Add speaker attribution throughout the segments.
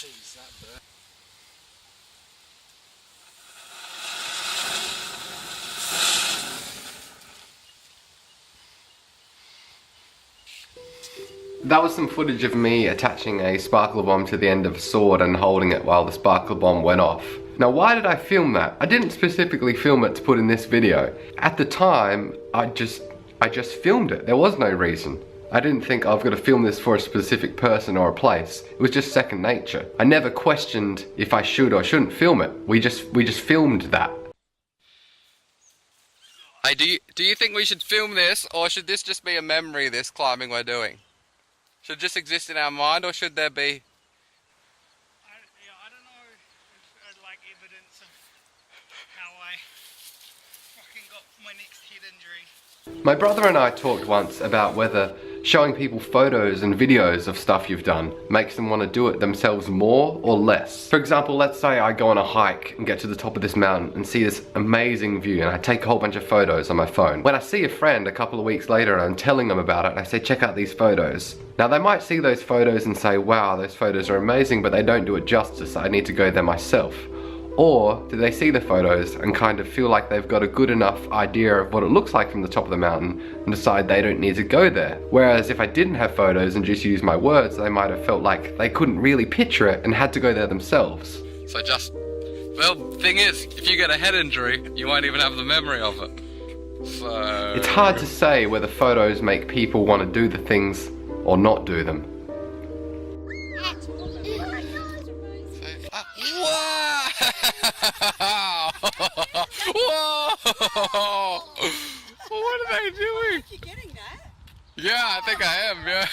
Speaker 1: Jeez, that burnt.
Speaker 2: That was some footage of me attaching a sparkler bomb to the end of a sword and holding it while the sparkler bomb went off. Now, why did I film that? I didn't specifically film it to put in this video. At the time, I just filmed it. There was no reason. I didn't think I've got to film this for a specific person or a place. It was just second nature. I never questioned if I should or shouldn't film it. We just filmed that.
Speaker 3: Hey, do you think we should film this, or should this just be a memory, this climbing we're doing? Should it just exist in our mind, or should there be...
Speaker 1: I don't know if I'd like evidence of how I fucking got my next head injury.
Speaker 2: My brother and I talked once about whether showing people photos and videos of stuff you've done makes them want to do it themselves more or less. For example, let's say I go on a hike and get to the top of this mountain and see this amazing view, and I take a whole bunch of photos on my phone. When I see a friend a couple of weeks later and I'm telling them about it, I say, check out these photos. Now, they might see those photos and say, wow, those photos are amazing, but they don't do it justice. I need to go there myself. Or do they see the photos and kind of feel like they've got a good enough idea of what it looks like from the top of the mountain and decide they don't need to go there? Whereas if I didn't have photos and just used my words, they might have felt like they couldn't really picture it and had to go there themselves.
Speaker 3: So just... Well, thing is, if you get a head injury, you won't even have the memory of it. So...
Speaker 2: It's hard to say whether photos make people want to do the things or not do them.
Speaker 3: Whoa! What are they doing?
Speaker 4: You're getting that?
Speaker 3: Yeah, I think I am, yeah.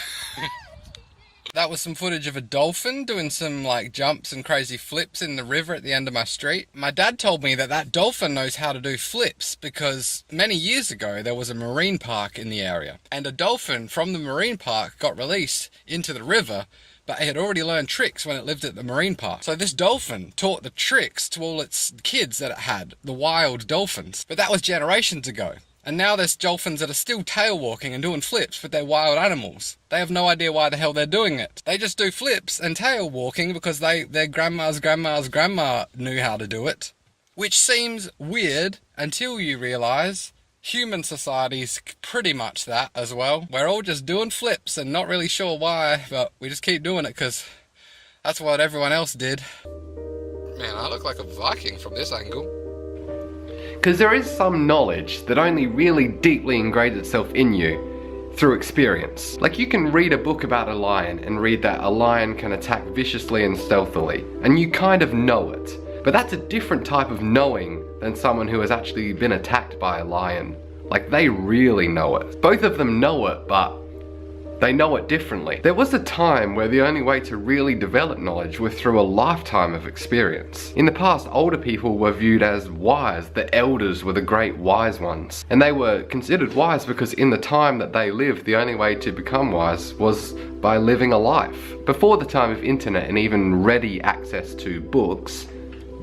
Speaker 3: That was some footage of a dolphin doing some like jumps and crazy flips in the river at the end of my street. My dad told me that that dolphin knows how to do flips because many years ago there was a marine park in the area, and a dolphin from the marine park got released into the river, but it had already learned tricks when it lived at the marine park. So this dolphin taught the tricks to all its kids that it had, the wild dolphins. But that was generations ago. And now there's dolphins that are still tail walking and doing flips, but they're wild animals. They have no idea why the hell they're doing it. They just do flips and tail walking because their grandma's grandma knew how to do it. Which seems weird until you realise human society's pretty much that as well. We're all just doing flips and not really sure why, but we just keep doing it because that's what everyone else did. Man, I look like a Viking from this angle.
Speaker 2: Because there is some knowledge that only really deeply ingrains itself in you through experience. Like, you can read a book about a lion and read that a lion can attack viciously and stealthily, and you kind of know it. But that's a different type of knowing than someone who has actually been attacked by a lion. Like, they really know it. Both of them know it, but they know it differently. There was a time where the only way to really develop knowledge was through a lifetime of experience. In the past, older people were viewed as wise. The elders were the great wise ones. And they were considered wise because in the time that they lived, the only way to become wise was by living a life. Before the time of internet and even ready access to books,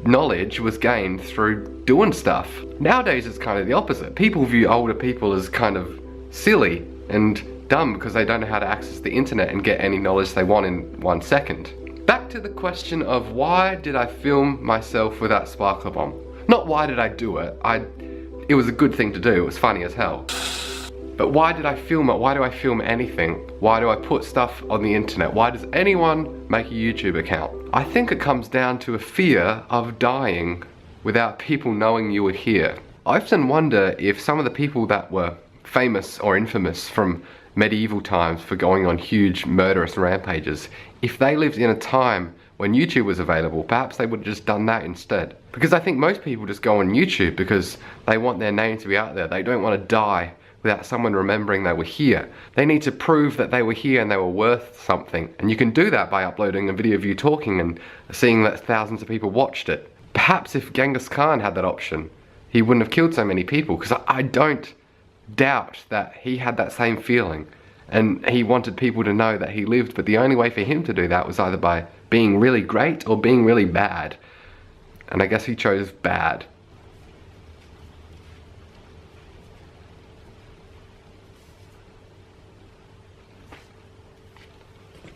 Speaker 2: knowledge was gained through doing stuff. Nowadays it's kind of the opposite. People view older people as kind of silly and dumb because they don't know how to access the internet and get any knowledge they want in 1 second. Back to the question of why did I film myself with that sparkler bomb? Not why did I do it. It was a good thing to do, it was funny as hell. But why did I film it? Why do I film anything? Why do I put stuff on the internet? Why does anyone make a YouTube account? I think it comes down to a fear of dying without people knowing you were here. I often wonder if some of the people that were famous or infamous from medieval times for going on huge murderous rampages, if they lived in a time when YouTube was available, perhaps they would have just done that instead. Because I think most people just go on YouTube because they want their name to be out there. They don't want to die without someone remembering they were here. They need to prove that they were here and they were worth something. And you can do that by uploading a video of you talking and seeing that thousands of people watched it. Perhaps if Genghis Khan had that option, he wouldn't have killed so many people, because I don't doubt that he had that same feeling and he wanted people to know that he lived, but the only way for him to do that was either by being really great or being really bad, and I guess he chose bad.